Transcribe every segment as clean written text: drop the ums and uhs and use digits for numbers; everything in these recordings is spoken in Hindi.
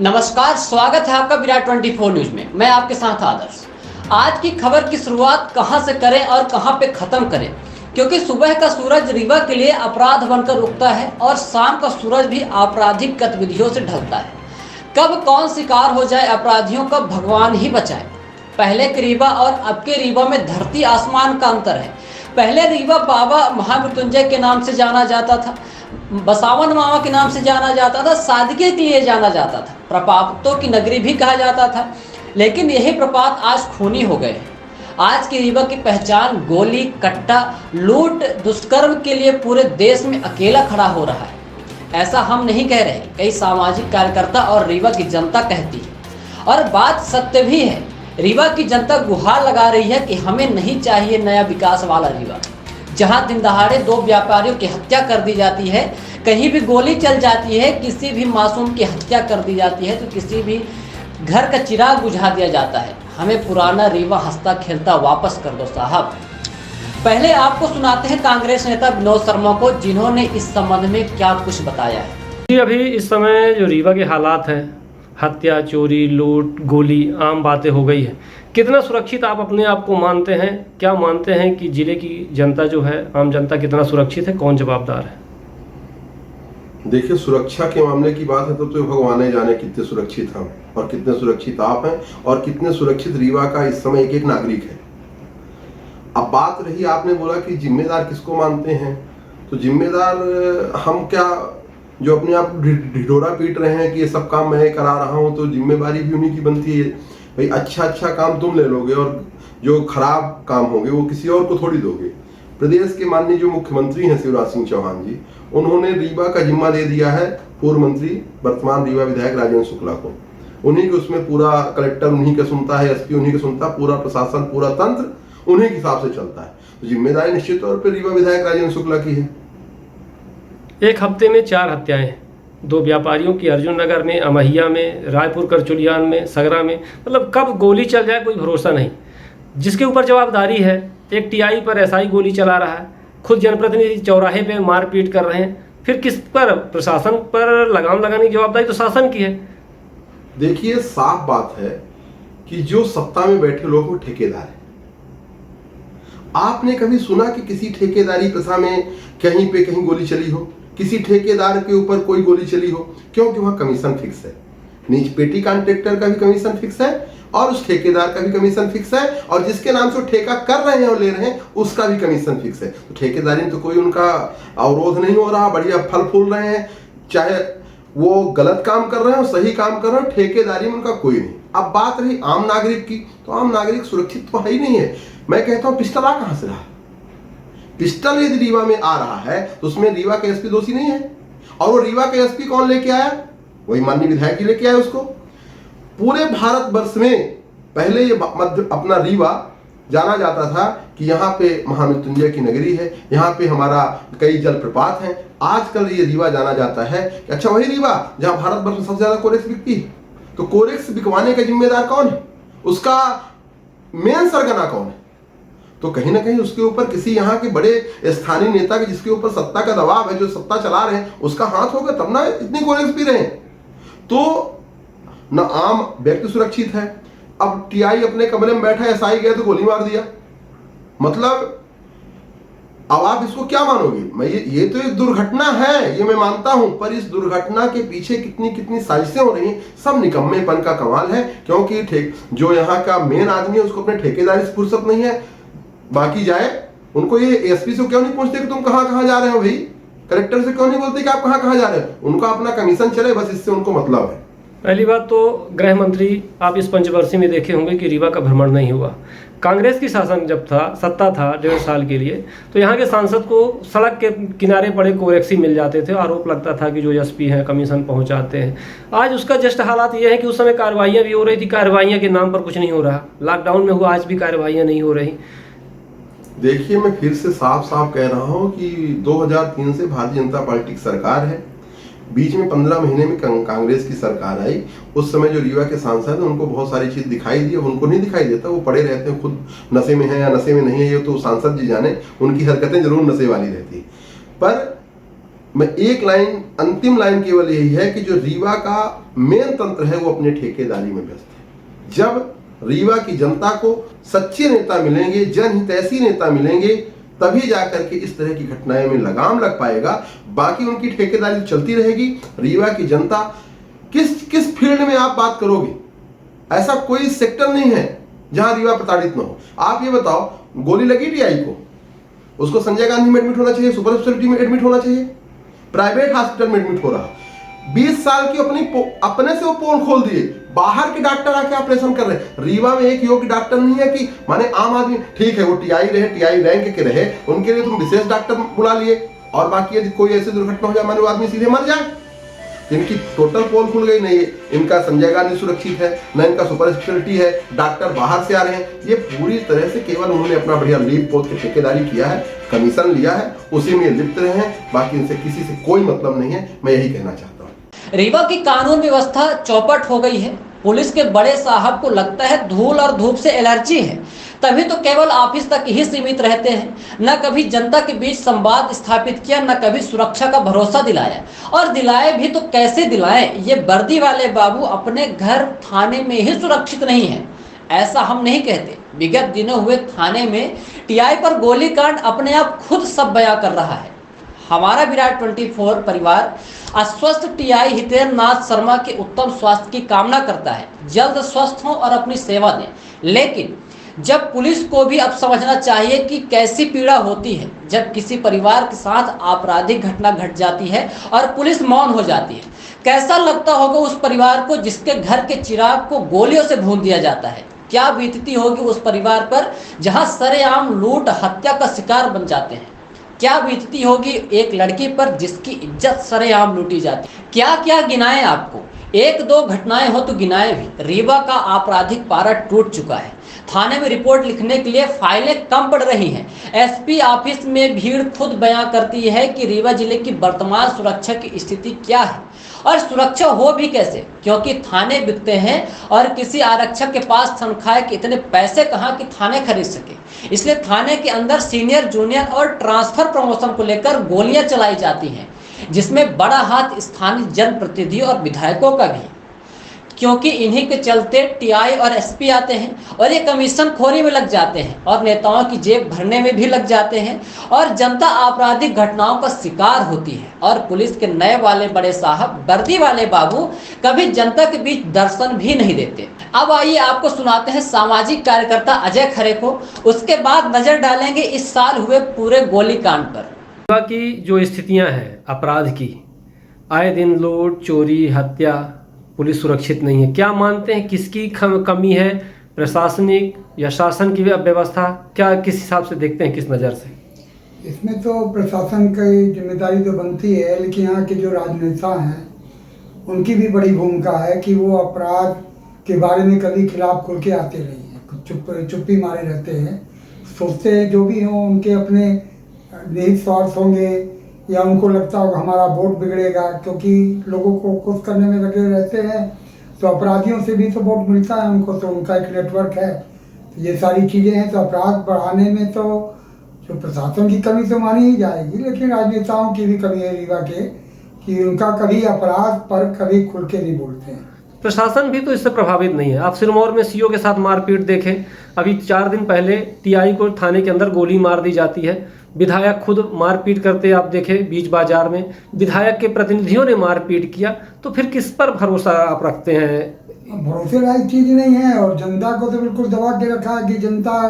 नमस्कार, स्वागत है आपका विराट 24 न्यूज में। मैं आपके साथ आदर्श। आज की खबर की शुरुआत कहां से करें और कहां पे खत्म करें, क्योंकि सुबह का सूरज रीवा के लिए अपराध बनकर उगता है और शाम का सूरज भी आपराधिक गतिविधियों से ढलता है। कब कौन शिकार हो जाए अपराधियों का भगवान ही बचाए। पहले के रीवा और अब के रीवा में धरती आसमान का अंतर है। पहले रीवा बाबा महामृत्युंजय के नाम से जाना जाता था, बसावन मामा के नाम से जाना जाता था, सादगी के लिए जाना जाता था, प्रपातों की नगरी भी कहा जाता था। लेकिन यही प्रपात आज खूनी हो गए हैं। आज की रीवा की पहचान गोली, कट्टा, लूट, दुष्कर्म के लिए पूरे देश में अकेला खड़ा हो रहा है। ऐसा हम नहीं कह रहे, कई सामाजिक कार्यकर्ता और रीवा की जनता कहती है। और बात सत्य भी है। रीवा की जनता गुहार लगा रही है कि हमें नहीं चाहिए नया विकास वाला रीवा, जहां दिन दहाड़े 2 व्यापारियों की हत्या कर दी जाती है, कहीं भी गोली चल जाती है, किसी भी मासूम की हत्या कर दी जाती है, तो किसी भी घर का चिराग बुझा दिया जाता है। हमें पुराना रीवा हंसता खेलता वापस कर दो साहब। पहले आपको सुनाते हैं कांग्रेस नेता विनोद शर्मा को, जिन्होंने इस संबंध में क्या कुछ बताया है। जी, अभी इस समय जो रीवा के हालात हैं, हत्या, चोरी, लूट, गोली आम बातें हो गई है। कितना सुरक्षित आप अपने आप को मानते हैं? क्या मानते हैं कि जिले की जनता जो है, आम जनता कितना सुरक्षित है? कौन जवाबदार है? देखिए, सुरक्षा के मामले की बात है तो भगवान ही जाने कितने सुरक्षित हम और कितने सुरक्षित आप हैं और कितने सुरक्षित रीवा का इस समय एक एक नागरिक है। अब बात रही, आपने बोला कि जिम्मेदार किसको मानते हैं, तो जिम्मेदार हम क्या, जो अपने आप ढिढोरा पीट रहे हैं कि ये सब काम मैं करा रहा हूं, तो जिम्मेदारी भी उन्हीं की बनती है। भाई अच्छा काम तुम ले लोगे और जो खराब काम होंगे वो किसी और को थोड़ी दोगे। प्रदेश के माननीय जो मुख्यमंत्री हैं शिवराज सिंह चौहान जी, उन्होंने रीवा का जिम्मा दे दिया है पूर्व मंत्री वर्तमान रीवा विधायक राजेंद्र शुक्ला को। उन्हीं के उसमें पूरा कलेक्टर उन्हीं का सुनता है, एसपी उन्हीं का सुनता है, पूरा प्रशासन पूरा तंत्र उन्हीं के हिसाब से चलता है। तो जिम्मेदारी निश्चित तौर पर रीवा विधायक राजेंद्र शुक्ला की है। एक हफ्ते में 4 हत्याएं, 2 व्यापारियों की अर्जुन नगर में, अमहिया में, रायपुर करचुलियान में, सगरा में। मतलब कब गोली चल जाए कोई भरोसा नहीं। जिसके ऊपर जवाबदारी है, एक टीआई पर एसआई गोली चला रहा है, खुद जनप्रतिनिधि चौराहे पे मारपीट कर रहे हैं, फिर किस पर? प्रशासन पर लगाम लगाने की जवाबदारी तो शासन की है। देखिए, साफ बात है कि जो सत्ता में बैठे लोग वो ठेकेदार है। आपने कभी सुना कि किसी ठेकेदारी प्रथा में कहीं पे कहीं गोली चली हो, किसी ठेकेदार के ऊपर कोई गोली चली हो? क्योंकि वहां कमीशन फिक्स है। नीच पेटी कॉन्ट्रैक्टर का भी कमीशन फिक्स है और उस ठेकेदार का भी कमीशन फिक्स है और जिसके नाम से ठेका कर रहे हैं और ले रहे हैं उसका भी कमीशन फिक्स है। तो ठेकेदारी में तो कोई उनका अवरोध नहीं हो रहा, बढ़िया फल फूल रहे हैं, चाहे वो गलत काम कर रहे हैं और सही काम कर रहे हैं, ठेकेदारी में उनका कोई नहीं। अब बात रही आम नागरिक की, तो आम नागरिक सुरक्षित तो है ही नहीं है। मैं कहता हूं पिस्टल आ कहां से रहा? पिस्टल यदि रीवा में आ रहा है तो उसमें रीवा के एसपी दोषी नहीं है। और वो रीवा के एसपी कौन लेके आया? वही माननीय विधायक जी लेके आए उसको। पूरे भारतवर्ष में पहले ये मध्य अपना रीवा जाना जाता था कि यहाँ पे महामृत्युंजय की नगरी है, यहाँ पे हमारा कई जलप्रपात हैं। आजकल ये रीवा जाना जाता है कि अच्छा वही रीवा जहाँ भारतवर्ष में सबसे ज्यादा कोरेक्स बिकती है। तो कोरेक्स बिकवाने का जिम्मेदार कौन है? उसका मेन सरगना कौन है? तो कहीं ना कहीं उसके ऊपर किसी यहाँ के बड़े स्थानीय नेता के, जिसके ऊपर सत्ता का दबाव है, जो सत्ता चला रहे हैं, उसका हाथ होगा तब ना इतनी कोरेक्स पी रहे हैं। तो न आम व्यक्ति सुरक्षित है। अब टीआई अपने कमरे में बैठा, एसआई गया तो गोली मार दिया। मतलब अब आप इसको क्या मानोगे? मैं ये तो एक दुर्घटना है, ये मैं मानता हूं, पर इस दुर्घटना के पीछे कितनी कितनी साजिशें हो रही हैं, सब निकम्मेपन का कमाल है। क्योंकि जो यहाँ का मेन आदमी है उसको अपने ठेकेदारी से फुर्सत नहीं है। बाकी जाए उनको ये एसपी से क्यों नहीं पूछते कि तुम कहां जा रहे हो? भाई कलेक्टर से क्यों नहीं बोलते कि आप कहां जा रहे हो? उनका अपना कमीशन चले, बस इससे उनको मतलब है। पहली बात तो गृह मंत्री, आप इस पंचवर्षीय में देखे होंगे कि रीवा का भ्रमण नहीं हुआ। कांग्रेस की शासन जब था, सत्ता था 1.5 साल के लिए, तो यहाँ के सांसद को सड़क के किनारे पड़े कोरेक्सी मिल जाते थे। आरोप लगता था कि जो एसपी हैं कमीशन पहुँचाते हैं। आज उसका जस्ट हालात ये है कि उस समय कार्रवाइयाँ भी हो रही थी, कार्रवाइयाँ के नाम पर कुछ नहीं हो रहा। लॉकडाउन में हुआ, आज भी कार्रवाइयाँ नहीं हो रही। देखिए, मैं फिर से साफ साफ कह रहा हूं कि 2003 से भारतीय जनता पार्टी की सरकार है। बीच में 15 महीने में कांग्रेस की सरकार आई। उस समय जो रीवा के सांसद हैं उनको बहुत सारी चीज दिखाई दी, उनको नहीं दिखाई देता, वो पड़े रहते हैं, खुद नशे में है या नशे में नहीं है ये तो सांसद जी जाने, उनकी हरकतें जरूर नशे वाली रहती। पर मैं एक लाइन, अंतिम लाइन केवल यही है कि जो रीवा का मेन तंत्र है वो अपने ठेकेदारी में व्यस्त है। जब रीवा की जनता को सच्चे नेता मिलेंगे, जनहितैषी नेता मिलेंगे, तभी जाकर के इस तरह की घटनाएं में लगाम लग पाएगा। बाकी उनकी ठेकेदारी चलती रहेगी। रीवा की जनता किस फील्ड में आप बात करोगे, ऐसा कोई सेक्टर नहीं है जहां रीवा प्रताड़ित न हो। आप ये बताओ, गोली लगी टीआई को, उसको संजय गांधी में एडमिट होना चाहिए, सुपर स्पेशलिटी में एडमिट होना चाहिए, प्राइवेट हॉस्पिटल में एडमिट हो रहा। 20 साल की अपने से वो पोल खोल दिए, बाहर के डॉक्टर आके ऑपरेशन कर रहे हैं। रीवा में एक योग्य डॉक्टर नहीं है कि माने आम आदमी, ठीक है वो टीआई रहे, टीआई रैंक के रहे, उनके लिए तुम विशेष डॉक्टर बुला लिए, और बाकी यदि कोई ऐसी दुर्घटना हो जाए माने वो आदमी सीधे मर जाए। इनकी टोटल पोल खुल गई। नहीं इनका संजय गांधी सुरक्षित है, न इनका सुपर स्पेशलिटी है, डॉक्टर बाहर से आ रहे हैं। ये पूरी तरह से केवल उन्होंने अपना बढ़िया लीप पोत के ठेकेदारी किया है, कमीशन लिया है, उसी में लिप्त रहे हैं। बाकी इनसे किसी से कोई मतलब नहीं है, मैं यही कहना चाहता हूँ। रीवा की कानून व्यवस्था चौपट हो गई है। पुलिस के बड़े साहब को लगता है धूल और धूप से एलर्जी है, तभी तो केवल ऑफिस तक ही सीमित रहते हैं। न कभी जनता के बीच संवाद स्थापित किया, न कभी सुरक्षा का भरोसा दिलाया, और दिलाए भी तो कैसे दिलाएं। ये वर्दी वाले बाबू अपने घर थाने में ही सुरक्षित नहीं है। ऐसा हम नहीं कहते। विगत दिनों हुए थाने में टीआई पर गोलीकांड अपने आप खुद सब बयां कर रहा है। हमारा विराट 24 परिवार अस्वस्थ टीआई हितेंद्र नाथ शर्मा के उत्तम स्वास्थ्य की कामना करता है, जल्द स्वस्थ हों और अपनी सेवा दें। लेकिन जब पुलिस को भी अब समझना चाहिए कि कैसी पीड़ा होती है जब किसी परिवार के साथ आपराधिक घटना घट जाती है और पुलिस मौन हो जाती है। कैसा लगता होगा उस परिवार को जिसके घर के चिराग को गोलियों से भून दिया जाता है। क्या बीतती होगी उस परिवार पर जहां सरेआम लूट हत्या का शिकार बन जाते हैं। क्या बीतती होगी एक लड़की पर जिसकी इज्जत सरेआम लूटी जाती है। क्या क्या गिनाएं आपको, एक दो घटनाएं हो तो गिनाएं भी। रीवा का आपराधिक पारा टूट चुका है। थाने में रिपोर्ट लिखने के लिए फाइलें कम पड़ रही हैं। एसपी ऑफिस में भीड़ खुद बयां करती है कि रीवा जिले की वर्तमान सुरक्षा की स्थिति क्या है और सुरक्षा हो भी कैसे, क्योंकि थाने बिकते हैं और किसी आरक्षक के पास तनख्वाह के इतने पैसे कहाँ कि थाने खरीद सके। इसलिए थाने के अंदर सीनियर, जूनियर और ट्रांसफर प्रमोशन को लेकर गोलियां चलाई जाती हैं, जिसमें बड़ा हाथ स्थानीय जनप्रतिनिधि और विधायकों का भी, क्योंकि इन्हीं के चलते टीआई और एसपी आते हैं और ये कमीशन खोरी में लग जाते हैं और नेताओं की जेब भरने में भी लग जाते हैं और जनता आपराधिक घटनाओं का शिकार होती है। और पुलिस के नए वाले बड़े साहब, वर्दी वाले बाबू कभी जनता के बीच दर्शन भी नहीं देते। अब आइए आपको सुनाते हैं सामाजिक कार्यकर्ता अजय खरे को, उसके बाद नजर डालेंगे इस साल हुए पूरे गोलीकांड पर। की जो स्थितियां हैं अपराध की, आए दिन लूट, चोरी, हत्या, पुलिस सुरक्षित नहीं है। क्या मानते हैं किसकी कमी है, प्रशासनिक या शासन की व्यवस्था? क्या किस हिसाब से देखते हैं, किस नज़र से? इसमें तो प्रशासन की जिम्मेदारी तो बनती है, लेकिन यहाँ के जो राजनेता हैं उनकी भी बड़ी भूमिका है कि वो अपराध के बारे में कभी खिलाफ खुल के आते नहीं हैं, चुप्पी मारे रहते हैं। सोचते हैं जो भी हों उनके अपने निहित स्वार्थ होंगे या उनको लगता होगा हमारा वोट बिगड़ेगा, क्योंकि लोगों को खुश करने में लगे रहते हैं। तो अपराधियों से भी तो वोट मिलता है उनको, तो उनका एक नेटवर्क है। तो ये सारी चीज़ें हैं। तो अपराध बढ़ाने में तो जो प्रशासन की कमी तो मानी ही जाएगी, लेकिन राजनेताओं की भी कमी है रीवा के कि उनका कभी अपराध पर कभी खुल के नहीं बोलते हैं। प्रशासन भी तो इससे प्रभावित नहीं है। आप सिरमौर में सीओ के साथ मारपीट देखें, अभी 4 दिन पहले टीआई को थाने के अंदर गोली मार दी जाती है, विधायक खुद मारपीट करते आप देखें बीच बाजार में, विधायक के प्रतिनिधियों ने मारपीट किया। तो फिर किस पर भरोसा आप रखते हैं? भरोसे लायक चीज़ नहीं है। और जनता को तो बिल्कुल दबा के रखा है कि जनता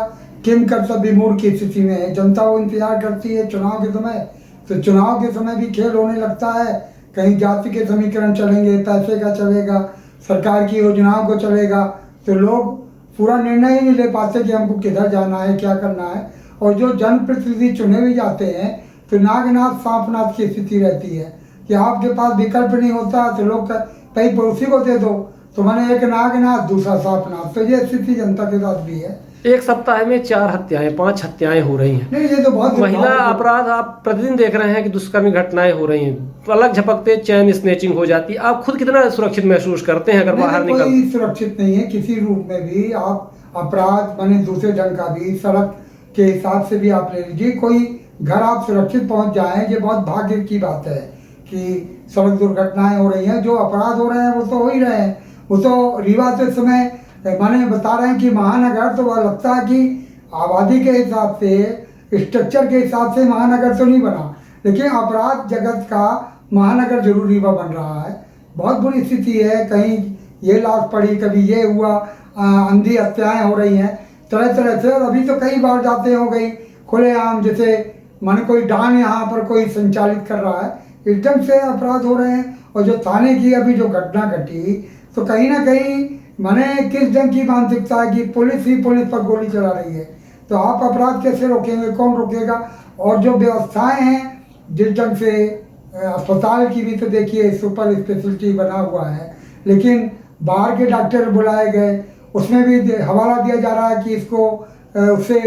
किम कर्तव्य विमूढ़ की स्थिति में है। जनता वो इंतजार करती है चुनाव के समय, तो चुनाव के समय भी खेल होने लगता है। कहीं जाति के समीकरण चलेंगे, पैसे का चलेगा, सरकार की योजनाओं को चलेगा, तो लोग पूरा निर्णय ही नहीं ले पाते कि हमको किधर जाना है, क्या करना है। और जो जनप्रतिनिधि चुने भी जाते हैं तो नागनाथ सांपनाथ की स्थिति रहती है कि आपके पास विकल्प नहीं होता, तो लोग कई पड़ोसी को दे दो, तो मैंने एक नागनाथ दूसरा सांपनाथ। तो ये स्थिति जनता के साथ भी है। एक सप्ताह में 4 हत्याएं, 5 हत्याएं हो रही हैं। नहीं, ये तो बहुत महिला अपराध आप प्रतिदिन देख रहे हैं कि दुष्कर्म घटनाएं हो रही हैं, पलक झपकते चैन स्नेचिंग हो जाती है। आप खुद कितना सुरक्षित महसूस करते हैं अगर बाहर निकल? कोई सुरक्षित नहीं है किसी रूप में भी। आप अपराध बने दूसरे ढंग का भी, सड़क के हिसाब से भी आप ले लीजिए, कोई घर आप सुरक्षित पहुंच जाएं, ये बहुत भाग्य की बात है कि सड़क दुर्घटनाएं हो रही हैं, जो अपराध हो रहे हैं वो तो हो ही रहे हैं। वो तो रीवा से समय माने बता रहे हैं कि महानगर तो वह लगता है कि आबादी के हिसाब से, स्ट्रक्चर के हिसाब से महानगर तो नहीं बना, लेकिन अपराध जगत का महानगर जरूर रीवा बन रहा है। बहुत बुरी स्थिति है, कहीं ये लाश पड़ी, कभी ये हुआ, अंधी हत्याएं हो रही हैं तरह तरह से। और अभी तो कई बार जाते हो गई खुलेआम, जैसे माने कोई डान यहाँ पर कोई संचालित कर रहा है, एकदम से अपराध हो रहे हैं। और जो थाने की अभी जो घटना घटी, तो कहीं ना कहीं माने किस ढंग की मानसिकता है कि पुलिस ही पुलिस पर गोली चला रही है, तो आप अपराध कैसे रोकेंगे, कौन रोकेगा। और जो व्यवस्थाएं हैं जिस ढंग से अस्पताल की भी तो देखिए सुपर स्पेशलिटी बना हुआ है, लेकिन बाहर के डॉक्टर बुलाए गए, उसमें भी हवाला दिया जा रहा है कि इसको उससे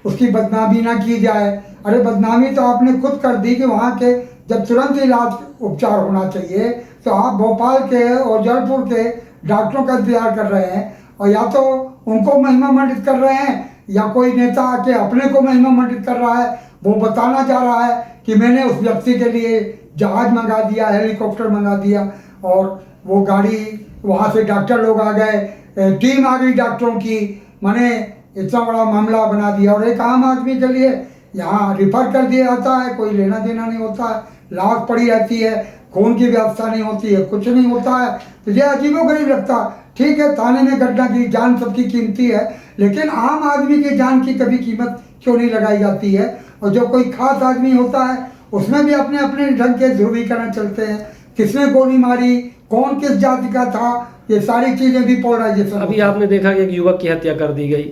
उसकी बदनामी ना की जाए। अरे बदनामी तो आपने खुद कर दी कि वहाँ के जब तुरंत इलाज उपचार होना चाहिए, तो आप भोपाल के और जयपुर के डॉक्टरों का इंतजार कर रहे हैं, और या तो उनको महिमा मंडित कर रहे हैं या कोई नेता आके अपने को महिमा मंडित कर रहा है। वो बताना चाह रहा है कि मैंने उस व्यक्ति के लिए जहाज मंगा दिया, हेलीकॉप्टर मंगा दिया, और वो गाड़ी वहाँ से डॉक्टर लोग आ गए, टीम आ गई डॉक्टरों की, माने इतना बड़ा मामला बना दिया। और एक आम आदमी के लिए यहाँ रिफर कर दिया जाता है, कोई लेना देना नहीं होता है, लाश पड़ी रहती है, खून की व्यवस्था नहीं होती है, कुछ नहीं होता है। तो ये अजीबोगरीब लगता है। ठीक है, थाने में घटना की, जान सबकी कीमती है, लेकिन आम आदमी की जान की कभी कीमत क्यों नहीं लगाई जाती है। और जो कोई खास आदमी होता है उसमें भी अपने अपने ढंग के ध्रुवीकरण चलते हैं, किसने गोली मारी, कौन किस जाति का था, ये सारी चीजें भी पोलराइजेशन। अभी आपने देखा कि एक युवक की हत्या कर दी गई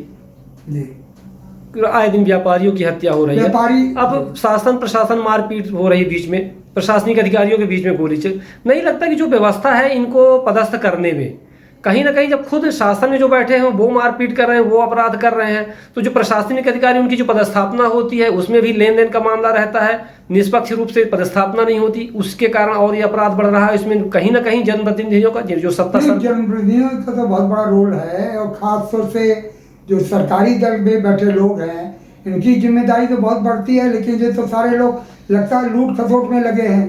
जी, आए दिन व्यापारियों की हत्या हो रही है। अब शासन प्रशासन मारपीट हो रही, बीच में प्रशासनिक अधिकारियों के बीच में गोली चल। नहीं लगता कि जो व्यवस्था है इनको पदस्थ करने में कहीं ना कहीं, जब खुद शासन में जो बैठे हैं वो मारपीट कर रहे हैं, वो अपराध कर रहे हैं, तो जो प्रशासनिक अधिकारी उनकी जो पदस्थापना होती है उसमें भी लेन देन का मामला रहता है, निष्पक्ष रूप से पदस्थापना नहीं होती, उसके कारण और ये अपराध बढ़ रहा है। इसमें कहीं ना कहीं जनप्रतिनिधियों का जो सत्ता, जनप्रतिनिधियों का तो बहुत बड़ा रोल है। और खास तौर से जो सरकारी दल में बैठे लोग हैं, इनकी जिम्मेदारी तो बहुत बढ़ती है, लेकिन ये तो सारे लोग लगता है लूट खसोट में लगे हैं।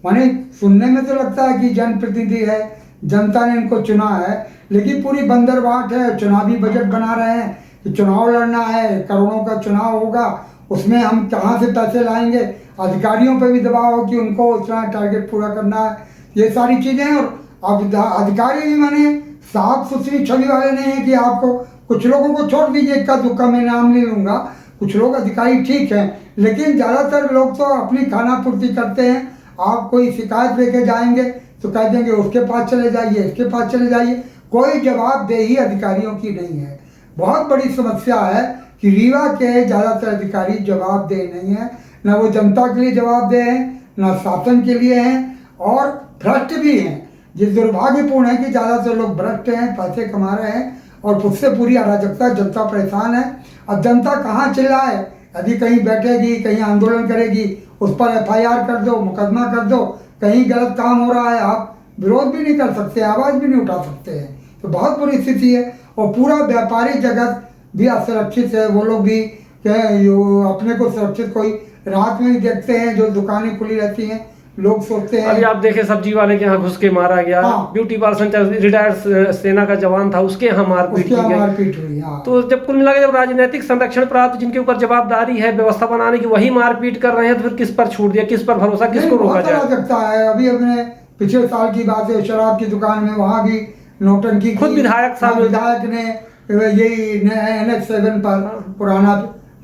माने सुनने में तो लगता है कि जनप्रतिनिधि है, जनता ने इनको चुना है, लेकिन पूरी बंदरबाट है। चुनावी बजट बना रहे हैं कि चुनाव लड़ना है, करोड़ों का चुनाव होगा, उसमें हम कहाँ से पैसे लाएंगे, अधिकारियों पर भी दबाव हो कि उनको इतना टारगेट पूरा करना है, ये सारी चीज़ें। और अधिकारी भी माने साफ सुथरी छवि वाले नहीं है कि आपको, कुछ लोगों को छोड़ दीजिए, इक्का दुक्का मैं नाम नहीं लूँगा, कुछ लोग अधिकारी ठीक हैं, लेकिन ज़्यादातर लोग तो अपनी खाना पूर्ति करते हैं। आप कोई शिकायत लेके जाएंगे तो कह देंगे उसके पास चले जाइए, इसके पास चले जाइए, कोई जवाबदेही अधिकारियों की नहीं है। बहुत बड़ी समस्या है कि रीवा के ज़्यादातर अधिकारी जवाबदेह नहीं है, न वो जनता के लिए जवाबदेह हैं, न शासन के लिए हैं, और भ्रष्ट भी हैं। ये दुर्भाग्यपूर्ण है कि ज़्यादातर लोग भ्रष्ट हैं, पैसे कमा रहे हैं, और उससे पूरी अराजकता, जनता परेशान है। अब जनता कहाँ चिल्लाए, यदि कहीं बैठेगी, कहीं आंदोलन करेगी, उस पर FIR कर दो, मुकदमा कर दो, कहीं गलत काम हो रहा है, आप विरोध भी नहीं कर सकते, आवाज़ भी नहीं उठा सकते हैं। तो बहुत बुरी स्थिति है। और पूरा व्यापारी जगत भी असुरक्षित है। वो लोग भी अपने को सुरक्षित कोई रात में ही देखते हैं, जो दुकानें खुली रहती हैं, लोग सोचते हैं। अभी आप देखे सब्जी वाले के यहाँ घुस के मारा गया, हाँ। ब्यूटी पार्लर रिटायर्ड सेना का जवान था, उसके यहाँ मारपीट हुई। हाँ। तो जब कुल मिला के जब राजनीतिक संरक्षण प्राप्त जिनके ऊपर जवाबदारी है व्यवस्था बनाने की, वही मारपीट कर रहे हैं, तो फिर किस पर छूट दिया, किस पर भरोसा, किसको रोका जाए सकता है। अभी अपने पिछले साल की बात है, शराब की दुकान में वहाँ भी नौटंकी, खुद विधायक ने यही NH7 पर पुराना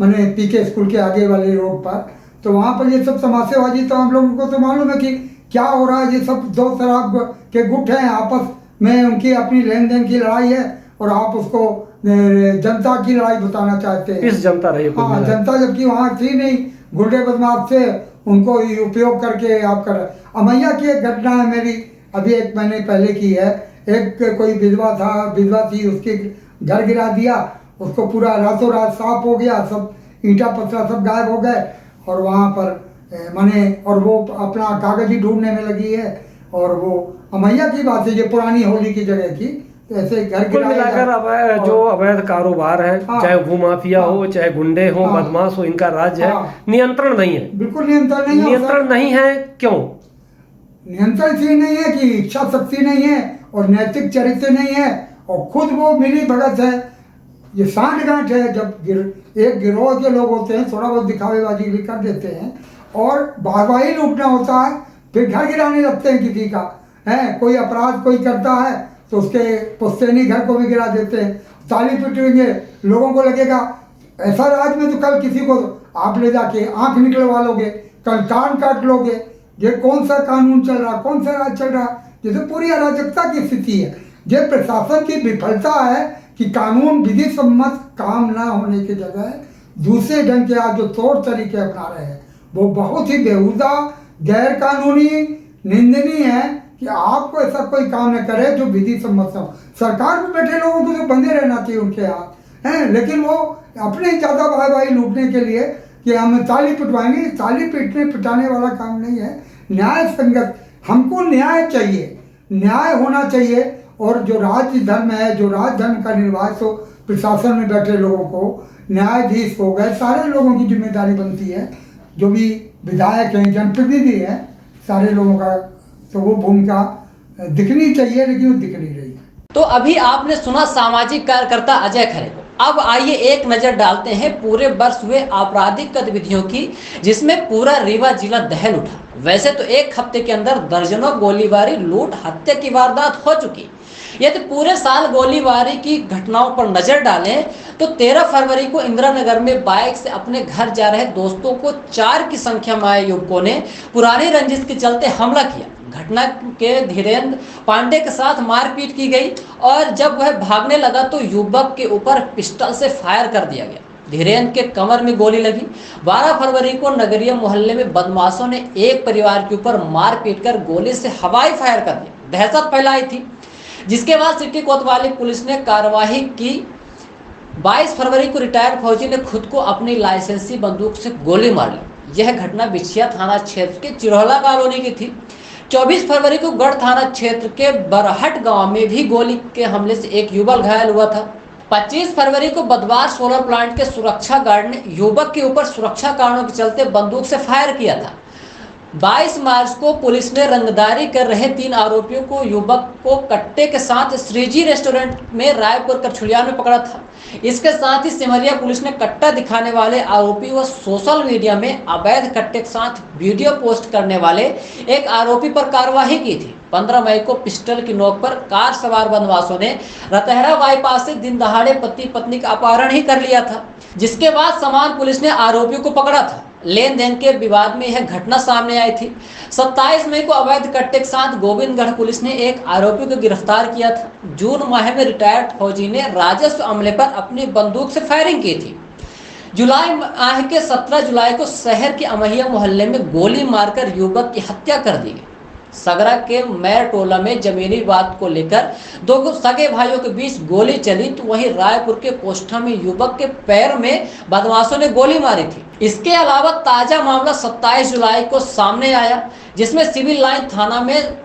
मैंने PK स्कूल के आगे वाले रोड पर, तो वहाँ पर ये सब तमाशेबाजी, तो हम लोगों को तो मालूम है कि क्या हो रहा है। ये सब दो शराब के गुट हैं, आपस में उनकी अपनी लेन देन की लड़ाई है, और आप उसको जनता की लड़ाई बताना चाहते हैं। किस जनता रही? हाँ, जनता जबकि वहाँ थी नहीं, गुंडे बदमाश से उनको उपयोग करके आप कर। अमैया की एक घटना है मेरी, अभी 1 महीने पहले की है। एक कोई विधवा थी, उसके घर गिरा दिया, उसको पूरा रातों रात साफ हो गया, सब ईंटा पत्थर सब गायब हो गए, और वहाँ पर माने, और वो अपना कागज ही ढूंढने में लगी है। और वो अमैया की बात है, ये पुरानी होली की जगह की, तो ऐसे घर कुल मिलाकर जो अवैध कारोबार है, हाँ, चाहे भूमाफिया हो, चाहे गुंडे हो, हाँ, बदमाश हो, इनका राज्य हाँ, है, नियंत्रण नहीं है। बिल्कुल नियंत्रण नहीं है। नियंत्रण नहीं है, क्यों? नियंत्रण इसलिए नहीं है कि इच्छा शक्ति नहीं है और नैतिक चरित्र नहीं है और खुद वो मिली भगत है, ये सांठ गांठ है। जब एक गिरोह के लोग होते हैं, थोड़ा बहुत दिखावेबाजी भी कर देते हैं और वाहवाही लूटना होता है, फिर घर गिराने लगते हैं किसी का है। कोई अपराध कोई करता है तो उसके पुश्तैनी घर को भी गिरा देते हैं, ताली पीटेंगे, लोगों को लगेगा ऐसा राज में तो कल किसी को आप ले जाके आंख निकलवा लोगे, कल कान काट लोगे। ये कौन सा कानून चल रहा, कौन सा राज चल रहा, जैसे पूरी अराजकता की स्थिति है। ये प्रशासन की विफलता है कि कानून विधि सम्मत काम ना होने की जगह दूसरे ढंग के आज जो तौर तरीके अपना रहे हैं वो बहुत ही बेहुदा, गैर कानूनी, निंदनीय है कि आपको ऐसा कोई काम न करे जो विधि सम्मत हो। सरकार में बैठे लोगों को तो बंधे रहना चाहिए उनके हाथ हैं, लेकिन वो अपने ही ज़्यादा भाई लूटने के लिए कि हम ताली पिटवाएंगे, ताली पीटने पिटाने वाला काम नहीं है। न्याय संगत, हमको न्याय चाहिए, न्याय होना चाहिए और जो राज्य धर्म है, जो राज धर्म का निर्वाह हो, प्रशासन में बैठे लोगों को, न्यायाधीश हो गए, सारे लोगों की जिम्मेदारी बनती है। जो भी विधायक हैं, जनप्रतिनिधि हैं, सारे लोगों का तो वो भूमिका दिखनी चाहिए, लेकिन वो दिख नहीं रही है। तो अभी आपने सुना सामाजिक कार्यकर्ता अजय खरे को। अब आइए एक नजर डालते हैं पूरे वर्ष हुए आपराधिक गतिविधियों की, जिसमें पूरा रीवा जिला दहल उठा। वैसे तो एक हफ्ते के अंदर दर्जनों गोलीबारी, लूट, हत्या की वारदात हो चुकी। यदि पूरे साल गोलीबारी की घटनाओं पर नजर डालें तो 13 फरवरी को इंदिरा नगर में बाइक से अपने घर जा रहे दोस्तों को 4 की संख्या में आए युवकों ने पुरानी रंजिश के चलते हमला किया। घटना के धीरेन्द्र पांडे के साथ मारपीट की गई और जब वह भागने लगा तो युवक के ऊपर पिस्टल से फायर कर दिया गया। धीरेन्द्र के कमर में गोली लगी। 12 फरवरी को नगरीय मोहल्ले में बदमाशों ने एक परिवार के ऊपर मारपीट कर गोली से हवाई फायर कर दिया। दहशत फैलाई थी, जिसके बाद सिटी कोतवाली पुलिस ने कार्रवाई की। 22 फरवरी को रिटायर्ड फौजी ने खुद को अपनी लाइसेंसी बंदूक से गोली मार ली। यह घटना बिछिया थाना क्षेत्र के चिरौला कॉलोनी की थी। 24 फरवरी को गढ़ थाना क्षेत्र के बरहट गांव में भी गोली के हमले से एक युवक घायल हुआ था। 25 फरवरी को बदवार सोलर प्लांट के सुरक्षा गार्ड ने युवक के ऊपर सुरक्षा कारणों के चलते बंदूक से फायर किया था। 22 मार्च को पुलिस ने रंगदारी कर रहे 3 आरोपियों को, युवक को कट्टे के साथ श्रीजी रेस्टोरेंट में रायपुर कछुलिया में पकड़ा था। इसके साथ ही सिमरिया पुलिस ने कट्टा दिखाने वाले आरोपी व सोशल मीडिया में अवैध कट्टे के साथ वीडियो पोस्ट करने वाले एक आरोपी पर कार्रवाई की थी। 15 मई को पिस्टल की नोक पर कार सवार बदमाशों ने रतहरा बाईपास से दिन दहाड़े पति पत्नी का अपहरण ही कर लिया था, जिसके बाद समान पुलिस ने आरोपियों को पकड़ा था। लेन देन के विवाद में यह घटना सामने आई थी। 27 मई को अवैध कट्टे के साथ गोविंदगढ़ पुलिस ने एक आरोपी को गिरफ्तार किया था। जून माह में रिटायर्ड फौजी ने राजस्व अमले पर अपनी बंदूक से फायरिंग की थी। जुलाई माह के 17 जुलाई को शहर के अमहिया मोहल्ले में गोली मारकर युवक की हत्या कर दी गई। सगरा के मैर टोला में जमीनी विवाद को लेकर 2 सगे भाइयों के बीच गोली चली, तो वहीं रायपुर के कोष्ठा में युवक के पैर में बदमाशों ने गोली मारी थी। इसके अलावा ताजा मामला 27 जुलाई को सामने आया, जिसमें सिविल लाइन थाना में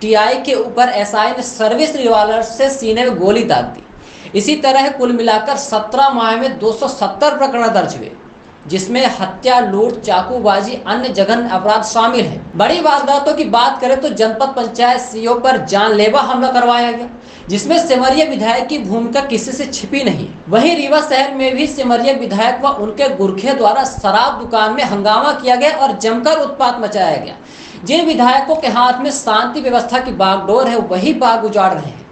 टीआई के ऊपर एसआई ने सर्विस रिवॉल्वर से सीने में गोली दाग दी। इसी तरह कुल मिलाकर 17 माह में 270 प्रकरण दर्ज हुए, जिसमें हत्या, लूट, चाकूबाजी, अन्य जघन्य अपराध शामिल हैं। बड़ी वारदातों की बात करें तो जनपद पंचायत सीईओ पर जानलेवा हमला करवाया गया, जिसमें सिमरिया विधायक की भूमिका किसी से छिपी नहीं। वहीं रीवा शहर में भी सिमरिया विधायक व उनके गुरखे द्वारा शराब दुकान में हंगामा किया गया और जमकर उत्पात मचाया गया। जिन विधायकों के हाथ में शांति व्यवस्था की बागडोर है, वही बाग उजाड़ रहे हैं,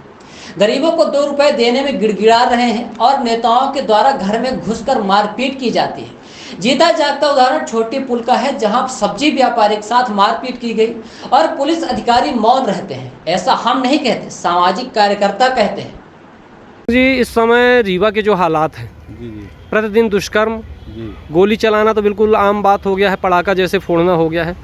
गरीबों को 2 रुपए देने में गिड़गिड़ा रहे हैं और नेताओं के द्वारा घर में घुसकर मारपीट की जाती है। जीता जागता उदाहरण छोटी पुल का है, जहां सब्जी व्यापारी के साथ मारपीट की गई और पुलिस अधिकारी मौन रहते हैं। ऐसा हम नहीं कहते, सामाजिक कार्यकर्ता कहते हैं। जी, इस समय रीवा के जो हालात हैं, प्रतिदिन दुष्कर्म, गोली चलाना तो बिल्कुल आम बात हो गया है, पड़ाका जैसे फोड़ना हो गया है।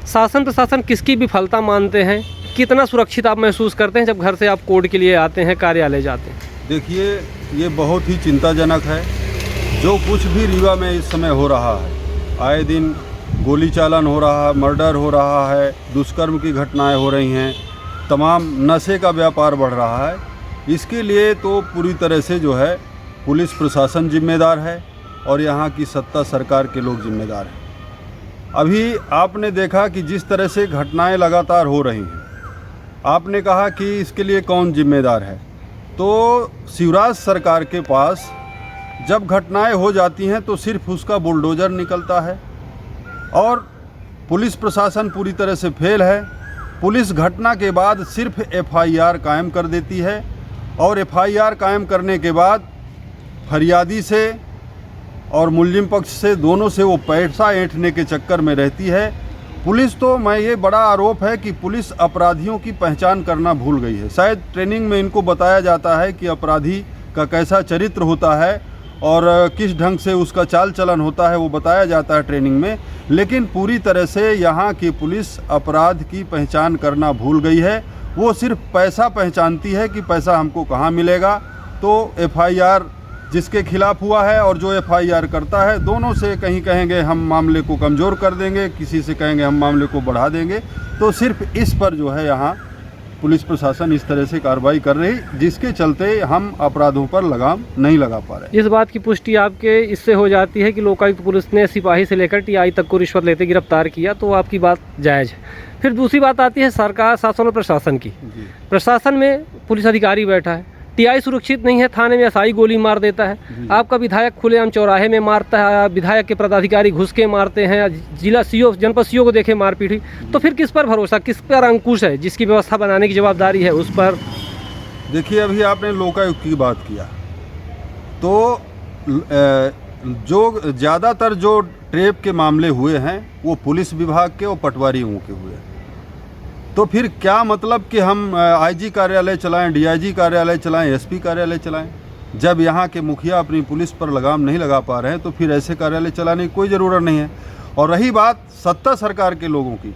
शासन प्रशासन किसकी विफलता मानते हैं? कितना सुरक्षित आप महसूस करते हैं जब घर से आप कोर्ट के लिए आते हैं, कार्यालय जाते हैं? देखिए, ये बहुत ही चिंताजनक है जो कुछ भी रीवा में इस समय हो रहा है। आए दिन गोली चालन हो रहा है, मर्डर हो रहा है, दुष्कर्म की घटनाएं हो रही हैं, तमाम नशे का व्यापार बढ़ रहा है। इसके लिए तो पूरी तरह से जो है पुलिस प्रशासन जिम्मेदार है और यहाँ की सत्ता सरकार के लोग जिम्मेदार हैं। अभी आपने देखा कि जिस तरह से घटनाएं लगातार हो रही हैं, आपने कहा कि इसके लिए कौन जिम्मेदार है। तो शिवराज सरकार के पास जब घटनाएं हो जाती हैं तो सिर्फ उसका बुलडोज़र निकलता है और पुलिस प्रशासन पूरी तरह से फेल है। पुलिस घटना के बाद सिर्फ एफआईआर कायम कर देती है और एफआईआर कायम करने के बाद फरियादी से और मुल्जिम पक्ष से दोनों से वो पैसा ऐंठने के चक्कर में रहती है। पुलिस तो मैं ये बड़ा आरोप है कि पुलिस अपराधियों की पहचान करना भूल गई है। शायद ट्रेनिंग में इनको बताया जाता है कि अपराधी का कैसा चरित्र होता है और किस ढंग से उसका चाल चलन होता है, वो बताया जाता है ट्रेनिंग में, लेकिन पूरी तरह से यहाँ की पुलिस अपराध की पहचान करना भूल गई है। वो सिर्फ पैसा पहचानती है कि पैसा हमको कहाँ मिलेगा। तो एफआईआर जिसके खिलाफ हुआ है और जो एफआईआर करता है, दोनों से कहीं कहेंगे हम मामले को कमज़ोर कर देंगे, किसी से कहेंगे हम मामले को बढ़ा देंगे। तो सिर्फ इस पर जो है यहाँ पुलिस प्रशासन इस तरह से कार्रवाई कर रही, जिसके चलते हम अपराधों पर लगाम नहीं लगा पा रहे। इस बात की पुष्टि आपके इससे हो जाती है कि लोकायुक्त पुलिस ने सिपाही से लेकर टीआई तक को रिश्वत लेते गिरफ्तार किया, तो आपकी बात जायज़ है। फिर दूसरी बात आती है सरकार, शासन और प्रशासन की। प्रशासन में पुलिस अधिकारी बैठा है, टीआई सुरक्षित नहीं है, थाने में एसआई गोली मार देता है, आपका विधायक खुलेआम चौराहे में मारता है, विधायक के पदाधिकारी घुस के मारते हैं, जिला सीओ जनपद सीओ को देखे मारपीट हुई, तो फिर किस पर भरोसा, किस पर अंकुश है जिसकी व्यवस्था बनाने की जवाबदारी है उस पर? देखिए, अभी आपने लोकायुक्त की बात किया तो जो ज़्यादातर जो रेप के मामले हुए हैं वो पुलिस विभाग के और पटवारियों के हुए हैं। तो फिर क्या मतलब कि हम आईजी कार्यालय चलाएं, डीआईजी कार्यालय चलाएं, एसपी कार्यालय चलाएं? जब यहाँ के मुखिया अपनी पुलिस पर लगाम नहीं लगा पा रहे हैं तो फिर ऐसे कार्यालय चलाने की कोई ज़रूरत नहीं है। और रही बात सत्ता सरकार के लोगों की,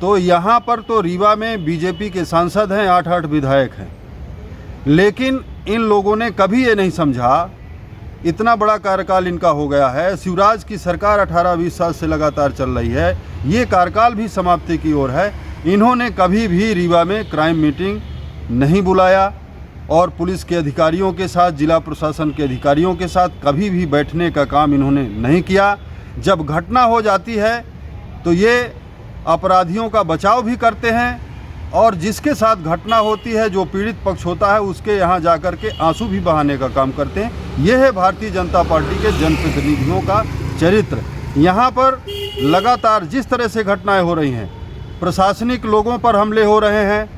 तो यहाँ पर तो रीवा में बीजेपी के सांसद हैं, 8-8 विधायक हैं, लेकिन इन लोगों ने कभी ये नहीं समझा, इतना बड़ा कार्यकाल इनका हो गया है, शिवराज की सरकार 18-20 साल से लगातार चल रही है, ये कार्यकाल भी समाप्ति की ओर है। इन्होंने कभी भी रीवा में क्राइम मीटिंग नहीं बुलाया और पुलिस के अधिकारियों के साथ, जिला प्रशासन के अधिकारियों के साथ कभी भी बैठने का काम इन्होंने नहीं किया। जब घटना हो जाती है तो ये अपराधियों का बचाव भी करते हैं और जिसके साथ घटना होती है, जो पीड़ित पक्ष होता है, उसके यहाँ जाकर के आंसू भी बहाने का काम करते हैं। ये है भारतीय जनता पार्टी के जनप्रतिनिधियों का चरित्र। यहाँ पर लगातार जिस तरह से घटनाएं हो रही हैं, प्रशासनिक लोगों पर हमले हो रहे हैं,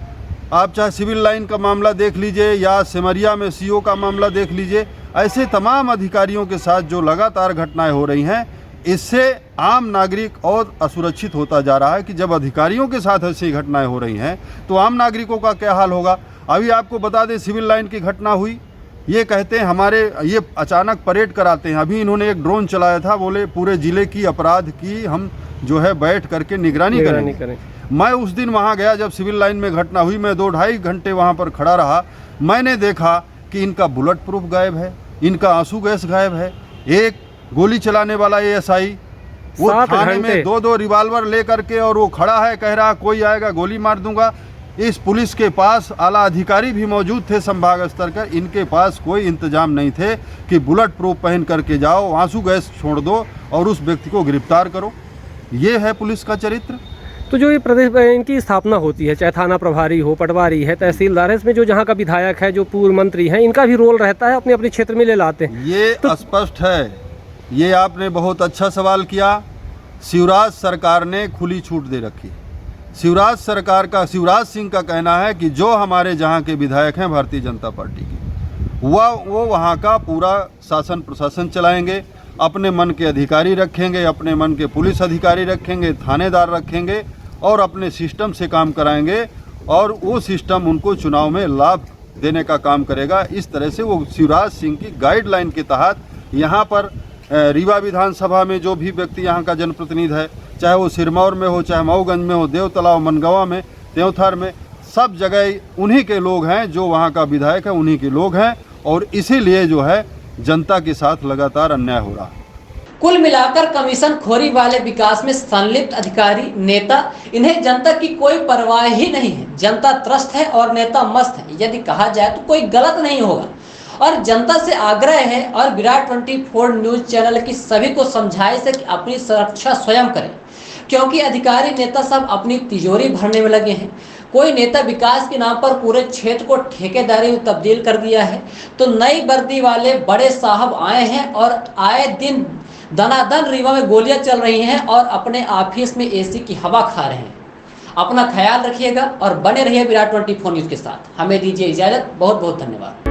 आप चाहे सिविल लाइन का मामला देख लीजिए या सिमरिया में सीओ का मामला देख लीजिए, ऐसे तमाम अधिकारियों के साथ जो लगातार घटनाएं हो रही हैं, इससे आम नागरिक और असुरक्षित होता जा रहा है कि जब अधिकारियों के साथ ऐसी घटनाएं हो रही हैं तो आम नागरिकों का क्या हाल होगा। अभी आपको बता दें, सिविल लाइन की घटना हुई, ये कहते हैं हमारे, ये अचानक परेड कराते हैं। अभी इन्होंने एक ड्रोन चलाया था, बोले पूरे ज़िले की अपराध की हम जो है बैठ करके निगरानी करें। मैं उस दिन वहाँ गया जब सिविल लाइन में घटना हुई, मैं 2-2.5 घंटे वहाँ पर खड़ा रहा। मैंने देखा कि इनका बुलेट प्रूफ गायब है, इनका आंसू गैस गायब है, एक गोली चलाने वाला एएसआई वो थाने में 2-2 रिवाल्वर ले करके और वो खड़ा है, कह रहा कोई आएगा गोली मार दूंगा। इस पुलिस के पास आला अधिकारी भी मौजूद थे संभाग स्तर का, इनके पास कोई इंतजाम नहीं थे कि बुलेट प्रूफ पहन करके जाओ, आंसू गैस छोड़ दो और उस व्यक्ति को गिरफ्तार करो। ये है पुलिस का चरित्र। तो जो ये प्रदेश इनकी स्थापना होती है, चाहे थाना प्रभारी हो, पटवारी है, तहसीलदार है, इसमें जो जहाँ का विधायक है, जो पूर्व मंत्री हैं, इनका भी रोल रहता है, अपने अपने क्षेत्र में ले लाते हैं। ये तो स्पष्ट है। ये आपने बहुत अच्छा सवाल किया। शिवराज सरकार ने खुली छूट दे रखी। शिवराज सिंह का कहना है कि जो हमारे जहाँ के विधायक हैं भारतीय जनता पार्टी की, वो वहाँ का पूरा शासन प्रशासन चलाएंगे, अपने मन के अधिकारी रखेंगे, अपने मन के पुलिस अधिकारी रखेंगे, थानेदार रखेंगे और अपने सिस्टम से काम कराएंगे और वो सिस्टम उनको चुनाव में लाभ देने का काम करेगा। इस तरह से वो शिवराज सिंह की गाइडलाइन के तहत यहाँ पर रीवा विधानसभा में जो भी व्यक्ति यहाँ का जनप्रतिनिधि है, चाहे वो सिरमौर में हो, चाहे मऊगंज में हो, देवतलाव, मनगवा में, त्योंथर में, सब जगह उन्हीं के लोग हैं, जो वहाँ का विधायक है उन्हीं के लोग हैं और इसीलिए जो है जनता के साथ लगातार अन्याय हो रहा है। कुल मिलाकर कमीशन खोरी वाले विकास में संलिप्त अधिकारी नेता, इन्हें जनता की कोई परवाह ही नहीं है। जनता त्रस्त है और नेता मस्त है, यदि कहा जाए तो कोई गलत नहीं होगा। और जनता से आग्रह है और विराट 24 न्यूज चैनल की सभी को समझाइश है कि अपनी सुरक्षा स्वयं करें, क्योंकि अधिकारी नेता सब अपनी तिजोरी भरने में लगे हैं। कोई नेता विकास के नाम पर पूरे क्षेत्र को ठेकेदारी में तब्दील कर दिया है, तो नई वर्दी वाले बड़े साहब आए हैं और आए दिन दनादन रीवा में गोलियां चल रही हैं और अपने ऑफिस में एसी की हवा खा रहे हैं। अपना ख्याल रखिएगा और बने रहिए विराट 24 न्यूज के साथ। हमें दीजिए इजाजत। बहुत बहुत धन्यवाद।